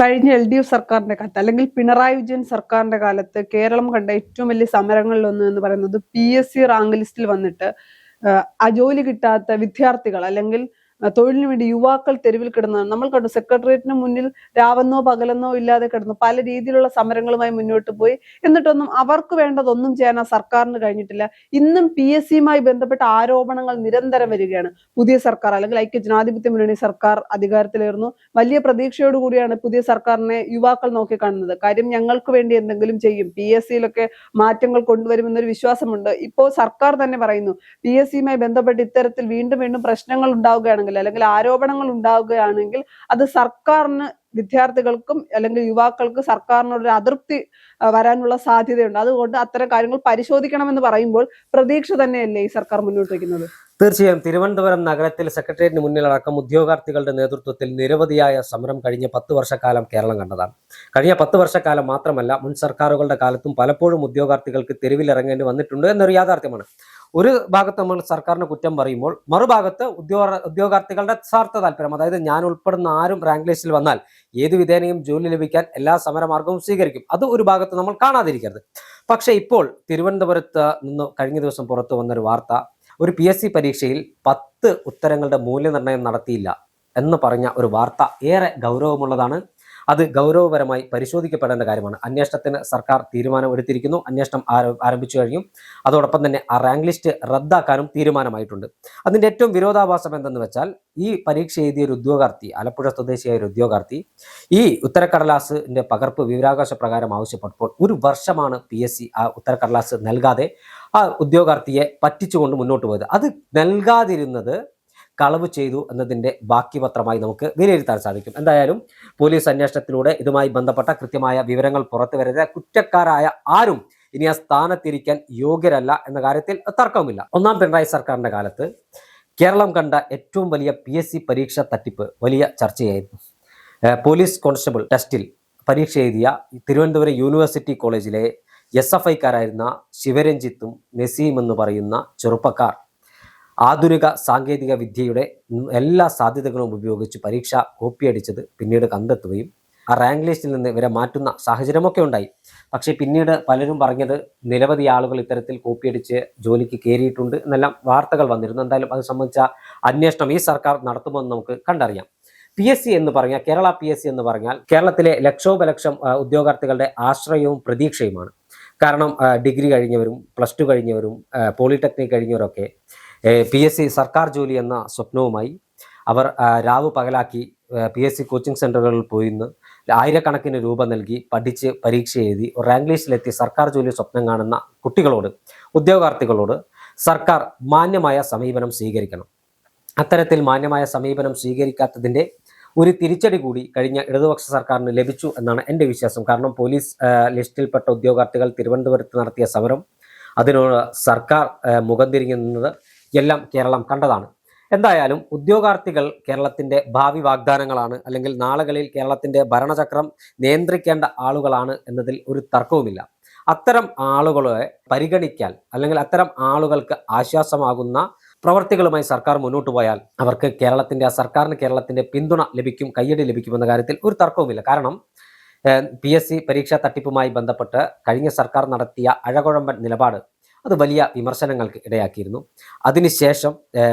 കഴിഞ്ഞ LDF സർക്കാരിന്റെ കാലത്ത് അല്ലെങ്കിൽ പിണറായി വിജയൻ സർക്കാരിന്റെ കാലത്ത് കേരളം കണ്ട ഏറ്റവും വലിയ സമരങ്ങളിലൊന്ന് എന്ന് പറയുന്നത് PSC റാങ്ക് ലിസ്റ്റിൽ വന്നിട്ട് ആ ജോലി കിട്ടാത്ത വിദ്യാർത്ഥികൾ അല്ലെങ്കിൽ തൊഴിലിന് വേണ്ടി യുവാക്കൾ തെരുവിൽ കിടന്നതാണ് നമ്മൾ കണ്ടു. സെക്രട്ടേറിയറ്റിന് മുന്നിൽ രാവെന്നോ പകലെന്നോ ഇല്ലാതെ കിടന്നു പല രീതിയിലുള്ള സമരങ്ങളുമായി മുന്നോട്ട് പോയി. എന്നിട്ടൊന്നും അവർക്ക് വേണ്ടതൊന്നും ചെയ്യാൻ ആ സർക്കാരിന് കഴിഞ്ഞിട്ടില്ല. ഇന്നും PSCയുമായി ബന്ധപ്പെട്ട ആരോപണങ്ങൾ നിരന്തരം വരികയാണ്. പുതിയ സർക്കാർ അല്ലെങ്കിൽ ഐക്യ ജനാധിപത്യ മുന്നണി സർക്കാർ അധികാരത്തിലേറുന്നു. വലിയ പ്രതീക്ഷയോടുകൂടിയാണ് പുതിയ സർക്കാരിനെ യുവാക്കൾ നോക്കിക്കാണുന്നത്. കാര്യം ഞങ്ങൾക്ക് വേണ്ടി എന്തെങ്കിലും ചെയ്യും, PSCയിലൊക്കെ മാറ്റങ്ങൾ കൊണ്ടുവരുമെന്നൊരു വിശ്വാസമുണ്ട്. ഇപ്പോൾ സർക്കാർ തന്നെ പറയുന്നു PSCയുമായി ബന്ധപ്പെട്ട് ഇത്തരത്തിൽ വീണ്ടും വീണ്ടും പ്രശ്നങ്ങൾ ഉണ്ടാവുകയാണെങ്കിൽ അല്ലെങ്കിൽ ആരോപണങ്ങൾ ഉണ്ടാവുകയാണെങ്കിൽ അത് സർക്കാരിന്, വിദ്യാർത്ഥികൾക്കും അല്ലെങ്കിൽ യുവാക്കൾക്ക് സർക്കാരിനോടൊരു അതൃപ്തി വരാനുള്ള സാധ്യതയുണ്ട്. അതുകൊണ്ട് അത്തരം കാര്യങ്ങൾ പരിശോധിക്കണമെന്ന് പറയുമ്പോൾ പ്രതീക്ഷ തന്നെയല്ലേ ഈ സർക്കാർ മുന്നോട്ട് വയ്ക്കുന്നത്? തീർച്ചയായും തിരുവനന്തപുരം നഗരത്തിൽ സെക്രട്ടേറിയറ്റിന് മുന്നിലടക്കം ഉദ്യോഗാർത്ഥികളുടെ നേതൃത്വത്തിൽ നിരവധിയായ സമരം കഴിഞ്ഞ 10 വർഷക്കാലം കേരളം കണ്ടതാണ്. കഴിഞ്ഞ 10 വർഷക്കാലം മാത്രമല്ല, മുൻ സർക്കാരുകളുടെ കാലത്തും പലപ്പോഴും ഉദ്യോഗാർത്ഥികൾക്ക് തെരുവിലിറങ്ങേണ്ടി വന്നിട്ടുണ്ട് എന്നൊരു യാഥാർത്ഥ്യമാണ്. ഒരു ഭാഗത്ത് നമ്മൾ സർക്കാരിന് കുറ്റം പറയുമ്പോൾ മറുഭാഗത്ത് ഉദ്യോഗാർത്ഥികളുടെ സ്വാർത്ഥ താല്പര്യം, അതായത് ഞാൻ ഉൾപ്പെടുന്ന ആരും റാങ്ക് ലിസ്റ്റിൽ വന്നാൽ ഏത് വിധേനയും ജോലി ലഭിക്കാൻ എല്ലാ സമരമാർഗവും സ്വീകരിക്കും. അത് ഒരു ഭാഗത്ത് നമ്മൾ കാണാതിരിക്കരുത്. പക്ഷെ ഇപ്പോൾ തിരുവനന്തപുരത്ത് നിന്ന് കഴിഞ്ഞ ദിവസം പുറത്തു വന്നൊരു വാർത്ത, ഒരു PSC പരീക്ഷയിൽ 10 ഉത്തരങ്ങളുടെ മൂല്യനിർണ്ണയം നടത്തിയില്ല എന്ന് പറഞ്ഞ ഒരു വാർത്ത ഏറെ ഗൗരവമുള്ളതാണ്. അത് ഗൗരവപരമായി പരിശോധിക്കപ്പെടേണ്ട കാര്യമാണ്. അന്വേഷണത്തിന് സർക്കാർ തീരുമാനം എടുത്തിരിക്കുന്നു. അന്വേഷണം ആരംഭിച്ചു കഴിഞ്ഞു. അതോടൊപ്പം തന്നെ ആ റാങ്ക് ലിസ്റ്റ് റദ്ദാക്കാനും തീരുമാനമായിട്ടുണ്ട്. അതിൻ്റെ ഏറ്റവും വിരോധാഭാസം എന്തെന്ന് വെച്ചാൽ, ഈ പരീക്ഷ എഴുതിയ ഒരു ഉദ്യോഗാർത്ഥി, ആലപ്പുഴ സ്വദേശിയായ ഒരു ഉദ്യോഗാർത്ഥി ഈ ഉത്തരക്കടലാസിന്റെ പകർപ്പ് വിവരാവകാശ പ്രകാരം ആവശ്യപ്പെട്ടപ്പോൾ 1 വർഷമാണ് PSC ആ ഉത്തരക്കടലാസ് നൽകാതെ ആ ഉദ്യോഗാർത്ഥിയെ പറ്റിച്ചുകൊണ്ട് മുന്നോട്ട് പോയത്. അത് നൽകാതിരുന്നത് കളവ് ചെയ്തു എന്നതിൻ്റെ ബാക്കി പത്രമായി നമുക്ക് വിലയിരുത്താൻ സാധിക്കും. എന്തായാലും പോലീസ് അന്വേഷണത്തിലൂടെ ഇതുമായി ബന്ധപ്പെട്ട കൃത്യമായ വിവരങ്ങൾ പുറത്തു വരരുത്. കുറ്റക്കാരായ ആരും ഇനി ആ സ്ഥാനത്തിരിക്കാൻ യോഗ്യരല്ല എന്ന കാര്യത്തിൽ തർക്കവുമില്ല. ഒന്നാം പിണറായി സർക്കാരിൻ്റെ കാലത്ത് കേരളം കണ്ട ഏറ്റവും വലിയ PSC പരീക്ഷ തട്ടിപ്പ് വലിയ ചർച്ചയായിരുന്നു. പോലീസ് കോൺസ്റ്റബിൾ ടെസ്റ്റിൽ പരീക്ഷ എഴുതിയ തിരുവനന്തപുരം യൂണിവേഴ്സിറ്റി കോളേജിലെ SFIക്കാരായിരുന്ന ശിവരഞ്ജിത്തും നസീം എന്ന് പറയുന്ന ചെറുപ്പക്കാർ ആധുനിക സാങ്കേതിക വിദ്യയുടെ എല്ലാ സാധ്യതകളും ഉപയോഗിച്ച് പരീക്ഷ കോപ്പിയടിച്ചത് പിന്നീട് കണ്ടെത്തുകയും ആ റാങ്ക് ലിസ്റ്റിൽ നിന്ന് ഇവരെ മാറ്റുന്ന സാഹചര്യമൊക്കെ ഉണ്ടായി. പക്ഷേ പിന്നീട് പലരും പറഞ്ഞത് നിരവധി ആളുകൾ ഇത്തരത്തിൽ കോപ്പിയടിച്ച് ജോലിക്ക് കയറിയിട്ടുണ്ട് എന്നെല്ലാം വാർത്തകൾ വന്നിരുന്നു. എന്തായാലും അത് സംബന്ധിച്ച അന്വേഷണം ഈ സർക്കാർ നടത്തുമെന്ന് നമുക്ക് കണ്ടറിയാം. PSC എന്ന് പറഞ്ഞാൽ, കേരള PSC എന്ന് പറഞ്ഞാൽ കേരളത്തിലെ ലക്ഷോപലക്ഷം ഉദ്യോഗാർത്ഥികളുടെ ആശ്രയവും പ്രതീക്ഷയുമാണ്. കാരണം ഡിഗ്രി കഴിഞ്ഞവരും പ്ലസ് 2 കഴിഞ്ഞവരും പോളിടെക്നിക് കഴിഞ്ഞവരൊക്കെ PSC സർക്കാർ ജോലി എന്ന സ്വപ്നവുമായി അവർ രാവ് പകലാക്കി PSC കോച്ചിങ് സെൻ്ററുകളിൽ പോയിന്ന് ആയിരക്കണക്കിന് രൂപ നൽകി പഠിച്ച് പരീക്ഷ എഴുതി റാങ്ക് ലിസ്റ്റിലെത്തി സർക്കാർ ജോലി സ്വപ്നം കാണുന്ന കുട്ടികളോട്, ഉദ്യോഗാർത്ഥികളോട് സർക്കാർ മാന്യമായ സമീപനം സ്വീകരിക്കണം. അത്തരത്തിൽ മാന്യമായ സമീപനം സ്വീകരിക്കാത്തതിൻ്റെ ഒരു തിരിച്ചടി കൂടി കഴിഞ്ഞ ഇടതുപക്ഷ സർക്കാരിന് ലഭിച്ചു എന്നാണ് എൻ്റെ വിശ്വാസം. കാരണം പോലീസ് ലിസ്റ്റിൽപ്പെട്ട ഉദ്യോഗാർത്ഥികൾ തിരുവനന്തപുരത്ത് നടത്തിയ സമരം, അതിനോട് സർക്കാർ മുഖം തിരിഞ്ഞു നിന്നത് എല്ലാം കേരളം കണ്ടതാണ്. എന്തായാലും ഉദ്യോഗാർത്ഥികൾ കേരളത്തിൻ്റെ ഭാവി വാഗ്ദാനങ്ങളാണ്, അല്ലെങ്കിൽ നാളുകളിൽ കേരളത്തിൻ്റെ ഭരണചക്രം നിയന്ത്രിക്കേണ്ട ആളുകളാണ് എന്നതിൽ ഒരു തർക്കവുമില്ല. അത്തരം ആളുകളെ പരിഗണിക്കാൻ അല്ലെങ്കിൽ അത്തരം ആളുകൾക്ക് ആശ്വാസമാകുന്ന പ്രവർത്തികളുമായി സർക്കാർ മുന്നോട്ട് പോയാൽ അവർക്ക് ആ സർക്കാരിന് കേരളത്തിൻ്റെ പിന്തുണ ലഭിക്കും, കയ്യടി ലഭിക്കുമെന്ന കാര്യത്തിൽ ഒരു തർക്കവുമില്ല. കാരണം PSC പരീക്ഷാ തട്ടിപ്പുമായി ബന്ധപ്പെട്ട് കഴിഞ്ഞ സർക്കാർ നടത്തിയ അഴകുഴമ്പൻ നിലപാട് അത് വലിയ വിമർശനങ്ങൾക്ക് ഇടയാക്കിയിരുന്നു. അതിനുശേഷം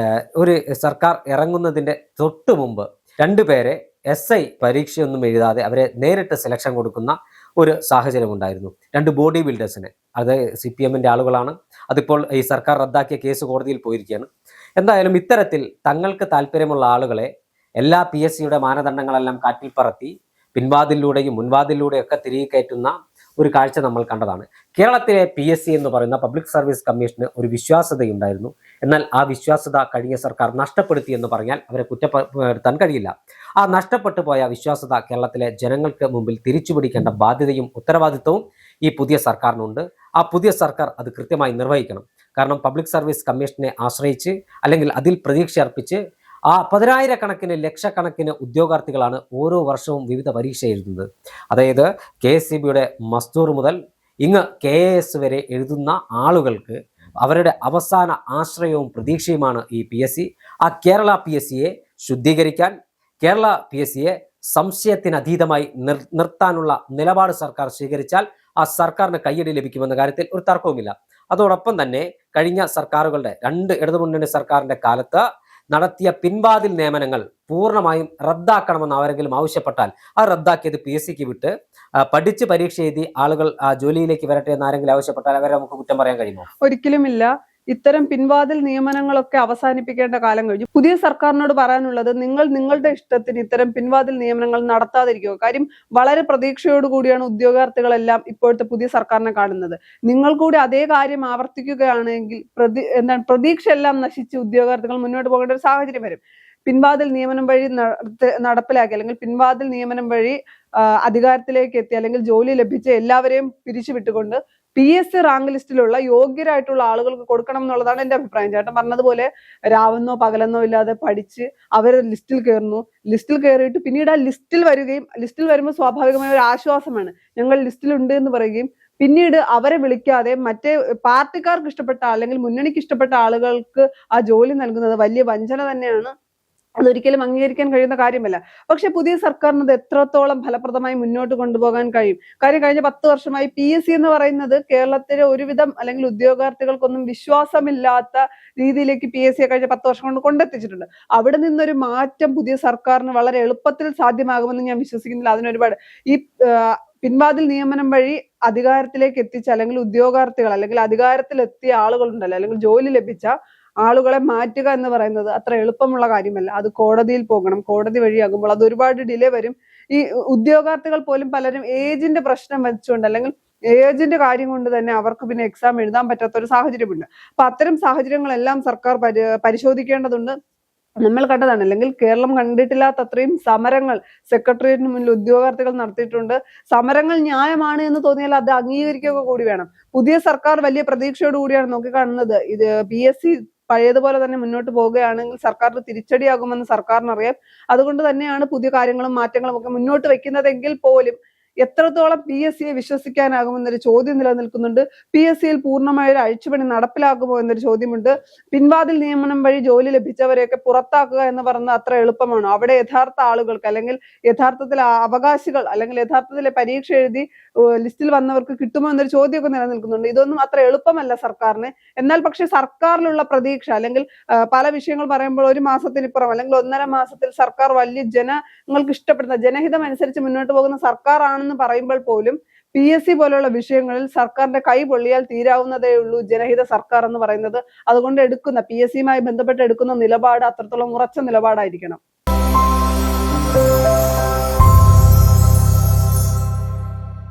ഒരു സർക്കാർ ഇറങ്ങുന്നതിൻ്റെ തൊട്ട് മുമ്പ് 2 പേരെ SI പരീക്ഷയൊന്നും എഴുതാതെ അവരെ നേരിട്ട് സെലക്ഷൻ കൊടുക്കുന്ന ഒരു സാഹചര്യം ഉണ്ടായിരുന്നു. 2 ബോഡി ബിൽഡേഴ്സിനെ, അത് CPMൻ്റെ ആളുകളാണ്. അതിപ്പോൾ ഈ സർക്കാർ റദ്ദാക്കിയ കേസ് കോടതിയിൽ പോയിരിക്കുകയാണ്. എന്തായാലും ഇത്തരത്തിൽ തങ്ങൾക്ക് താല്പര്യമുള്ള ആളുകളെ എല്ലാ PSCയുടെ മാനദണ്ഡങ്ങളെല്ലാം കാറ്റിൽ പറത്തി പിൻവാതിലൂടെയും മുൻവാതിലൂടെയും ഒക്കെ തിരികെ കയറ്റുന്ന ഒരു കാഴ്ച നമ്മൾ കണ്ടതാണ്. കേരളത്തിലെ PSC എന്ന് പറയുന്ന പബ്ലിക് സർവീസ് കമ്മീഷന് ഒരു വിശ്വാസ്യതയുണ്ടായിരുന്നു. എന്നാൽ ആ വിശ്വാസ്യത കഴിഞ്ഞ സർക്കാർ നഷ്ടപ്പെടുത്തി എന്ന് പറഞ്ഞാൽ അവരെ കുറ്റപ്പെടുത്താൻ കഴിയില്ല. ആ നഷ്ടപ്പെട്ടു പോയ വിശ്വാസ്യത കേരളത്തിലെ ജനങ്ങൾക്ക് മുമ്പിൽ തിരിച്ചുപിടിക്കേണ്ട ബാധ്യതയും ഉത്തരവാദിത്വവും ഈ പുതിയ സർക്കാരിനുണ്ട്. ആ പുതിയ സർക്കാർ അത് കൃത്യമായി നിർവഹിക്കണം. കാരണം പബ്ലിക് സർവീസ് കമ്മീഷനെ ആശ്രയിച്ച് അല്ലെങ്കിൽ അതിൽ പ്രതീക്ഷ അർപ്പിച്ച് ആ 10,000-കണക്കിന് ലക്ഷക്കണക്കിന് ഉദ്യോഗാർത്ഥികളാണ് ഓരോ വർഷവും വിവിധ പരീക്ഷ എഴുതുന്നത്. അതായത് KSEBയുടെ മസ്ദൂർ മുതൽ ഇങ്ങ് KAS വരെ എഴുതുന്ന ആളുകൾക്ക് അവരുടെ അവസാന ആശ്രയവും പ്രതീക്ഷയുമാണ് ഈ PSC. ആ കേരള PSCയെ ശുദ്ധീകരിക്കാൻ, കേരള PSCയെ സംശയത്തിനതീതമായി നിർത്താനുള്ള നിലപാട് സർക്കാർ സ്വീകരിച്ചാൽ ആ സർക്കാരിന് കയ്യടി ലഭിക്കുമെന്ന കാര്യത്തിൽ ഒരു തർക്കവുമില്ല. അതോടൊപ്പം തന്നെ കഴിഞ്ഞ സർക്കാരുകളുടെ 2 ഇടതുമുന്നണി സർക്കാരിന്റെ കാലത്ത് നടത്തിയ പിൻവാതിൽ നിയമനങ്ങൾ പൂർണ്ണമായും റദ്ദാക്കണമെന്ന് ആരെങ്കിലും ആവശ്യപ്പെട്ടാൽ അത് റദ്ദാക്കിയത് PSCക്ക് വിട്ട് പഠിച്ച് പരീക്ഷ എഴുതി ആളുകൾ ജോലിയിലേക്ക് വരട്ടെ എന്ന് ആരെങ്കിലും ആവശ്യപ്പെട്ടാൽ അവരെ നമുക്ക് കുറ്റം പറയാൻ കഴിയുമോ? ഒരിക്കലുമില്ല. ഇത്തരം പിൻവാതിൽ നിയമനങ്ങളൊക്കെ അവസാനിപ്പിക്കേണ്ട കാലം കഴിഞ്ഞു. പുതിയ സർക്കാരിനോട് പറയാനുള്ളത്, നിങ്ങൾ നിങ്ങളുടെ ഇഷ്ടത്തിന് ഇത്തരം പിൻവാതിൽ നിയമനങ്ങൾ നടത്താതിരിക്കുക. കാര്യം വളരെ പ്രതീക്ഷയോടുകൂടിയാണ് ഉദ്യോഗാർത്ഥികളെല്ലാം ഇപ്പോഴത്തെ പുതിയ സർക്കാരിനെ കാണുന്നത്. നിങ്ങൾ കൂടി അതേ കാര്യം ആവർത്തിക്കുകയാണെങ്കിൽ പ്രതീക്ഷ എല്ലാം നശിച്ച് ഉദ്യോഗാർത്ഥികൾ മുന്നോട്ട് പോകേണ്ട ഒരു സാഹചര്യം വരും. പിൻവാതിൽ നിയമനം വഴി നടപ്പിലാക്കി അല്ലെങ്കിൽ പിൻവാതിൽ നിയമനം വഴി അധികാരത്തിലേക്ക് എത്തി അല്ലെങ്കിൽ ജോലി ലഭിച്ച എല്ലാവരെയും പിരിച്ചുവിട്ടുകൊണ്ട് PSC റാങ്ക് ലിസ്റ്റിലുള്ള യോഗ്യരായിട്ടുള്ള ആളുകൾക്ക് കൊടുക്കണം എന്നുള്ളതാണ് എന്റെ അഭിപ്രായം. ചേട്ടൻ പറഞ്ഞതുപോലെ രാവെന്നോ പകലെന്നോ ഇല്ലാതെ പഠിച്ച് അവർ ലിസ്റ്റിൽ കയറുന്നു. ലിസ്റ്റിൽ കയറിയിട്ട് പിന്നീട് ആ ലിസ്റ്റിൽ വരുമ്പോൾ സ്വാഭാവികമായ ഒരു ആശ്വാസമാണ്, ഞങ്ങൾ ലിസ്റ്റിലുണ്ട് എന്ന് പറയുകയും പിന്നീട് അവരെ വിളിക്കാതെ മറ്റേ പാർട്ടിക്കാർക്ക് ഇഷ്ടപ്പെട്ട അല്ലെങ്കിൽ മുന്നണിക്ക് ഇഷ്ടപ്പെട്ട ആളുകൾക്ക് ആ ജോലി നൽകുന്നത് വലിയ വഞ്ചന തന്നെയാണ്. അതൊരിക്കലും അംഗീകരിക്കാൻ കഴിയുന്ന കാര്യമല്ല. പക്ഷെ പുതിയ സർക്കാരിന് അത് എത്രത്തോളം ഫലപ്രദമായി മുന്നോട്ട് കൊണ്ടുപോകാൻ കഴിയും? കാര്യം കഴിഞ്ഞ 10 വർഷമായി PSC എന്ന് പറയുന്നത് കേരളത്തിലെ ഒരുവിധം അല്ലെങ്കിൽ ഉദ്യോഗാർത്ഥികൾക്കൊന്നും വിശ്വാസമില്ലാത്ത രീതിയിലേക്ക് PSC കഴിഞ്ഞ 10 വർഷം കൊണ്ട് കൊണ്ടെത്തിച്ചിട്ടുണ്ട്. അവിടെ നിന്നൊരു മാറ്റം പുതിയ സർക്കാരിന് വളരെ എളുപ്പത്തിൽ സാധ്യമാകുമെന്ന് ഞാൻ വിശ്വസിക്കുന്നില്ല. അതിനൊരുപാട് ഈ പിൻവാതിൽ നിയമനം വഴി അധികാരത്തിലേക്ക് എത്തിച്ച അല്ലെങ്കിൽ ഉദ്യോഗാർത്ഥികൾ അല്ലെങ്കിൽ അധികാരത്തിലെത്തിയ ആളുകളുണ്ടല്ലോ, അല്ലെങ്കിൽ ജോലി ലഭിച്ച ആളുകളെ മാറ്റുക എന്ന് പറയുന്നത് അത്ര എളുപ്പമുള്ള കാര്യമല്ല. അത് കോടതിയിൽ പോകണം. കോടതി വഴിയാകുമ്പോൾ അത് ഒരുപാട് ഡിലേ വരും. ഈ ഉദ്യോഗാർത്ഥികൾ പോലും പലരും ഏജിന്റെ പ്രശ്നം വെച്ചുകൊണ്ട് അല്ലെങ്കിൽ ഏജിന്റെ കാര്യം കൊണ്ട് തന്നെ അവർക്ക് പിന്നെ എക്സാം എഴുതാൻ പറ്റാത്ത ഒരു സാഹചര്യമുണ്ട്. അപ്പൊ അത്തരം സാഹചര്യങ്ങളെല്ലാം സർക്കാർ പരിശോധിക്കേണ്ടതുണ്ട്. നമ്മൾ കണ്ടതാണ്, അല്ലെങ്കിൽ കേരളം കണ്ടിട്ടില്ലാത്ത അത്രയും സമരങ്ങൾ സെക്രട്ടേറിയറ്റിന് മുന്നിൽ ഉദ്യോഗാർത്ഥികൾ നടത്തിയിട്ടുണ്ട്. സമരങ്ങൾ ന്യായമാണ് എന്ന് തോന്നിയാൽ അത് അംഗീകരിക്കുക കൂടി വേണം. പുതിയ സർക്കാർ വലിയ പ്രതീക്ഷയോട് കൂടിയാണ് നോക്കിക്കാണുന്നത്. ഇത് PSC പഴയതുപോലെ തന്നെ മുന്നോട്ട് പോവുകയാണെങ്കിൽ സർക്കാരിന് തിരിച്ചടിയാകുമെന്ന് സർക്കാരിനറിയാം. അതുകൊണ്ട് തന്നെയാണ് പുതിയ കാര്യങ്ങളും മാറ്റങ്ങളും ഒക്കെ മുന്നോട്ട് വെക്കുന്നതെങ്കിൽ പോലും എത്രത്തോളം PSCയെ വിശ്വസിക്കാനാകുമെന്നൊരു ചോദ്യം നിലനിൽക്കുന്നുണ്ട്. PSCയിൽ പൂർണ്ണമായ ഒരു അഴിച്ചുപണി നടപ്പിലാക്കുമോ എന്നൊരു ചോദ്യമുണ്ട്. പിൻവാതിൽ നിയമനം വഴി ജോലി ലഭിച്ചവരെയൊക്കെ പുറത്താക്കുക എന്ന് പറയുന്നത് അത്ര എളുപ്പമാണോ? അവിടെ യഥാർത്ഥ ആളുകൾക്ക് അല്ലെങ്കിൽ യഥാർത്ഥത്തിൽ അവകാശികൾ അല്ലെങ്കിൽ യഥാർത്ഥത്തിലെ പരീക്ഷ എഴുതി ലിസ്റ്റിൽ വന്നവർക്ക് കിട്ടുമോ എന്നൊരു ചോദ്യമൊക്കെ നിലനിൽക്കുന്നുണ്ട്. ഇതൊന്നും അത്ര എളുപ്പമല്ല സർക്കാരിന്. എന്നാൽ പക്ഷെ സർക്കാരിലുള്ള പ്രതീക്ഷ അല്ലെങ്കിൽ പല വിഷയങ്ങൾ പറയുമ്പോൾ 1 മാസത്തിനിപ്പുറം അല്ലെങ്കിൽ 1.5 മാസത്തിൽ സർക്കാർ വലിയ ജനങ്ങൾക്ക് ഇഷ്ടപ്പെടുന്ന ജനഹിതം അനുസരിച്ച് മുന്നോട്ട് പോകുന്ന സർക്കാർ ആണെന്ന് പറയുമ്പോൾ പോലും PSC പോലുള്ള വിഷയങ്ങളിൽ സർക്കാരിന്റെ കൈ പൊള്ളിയാൽ തീരാവുന്നതേ ഉള്ളൂ ജനഹിത സർക്കാർ എന്ന് പറയുന്നത്. അതുകൊണ്ട് PSCയുമായി ബന്ധപ്പെട്ട് എടുക്കുന്ന നിലപാട് അത്രത്തോളം ഉറച്ച നിലപാടായിരിക്കണം.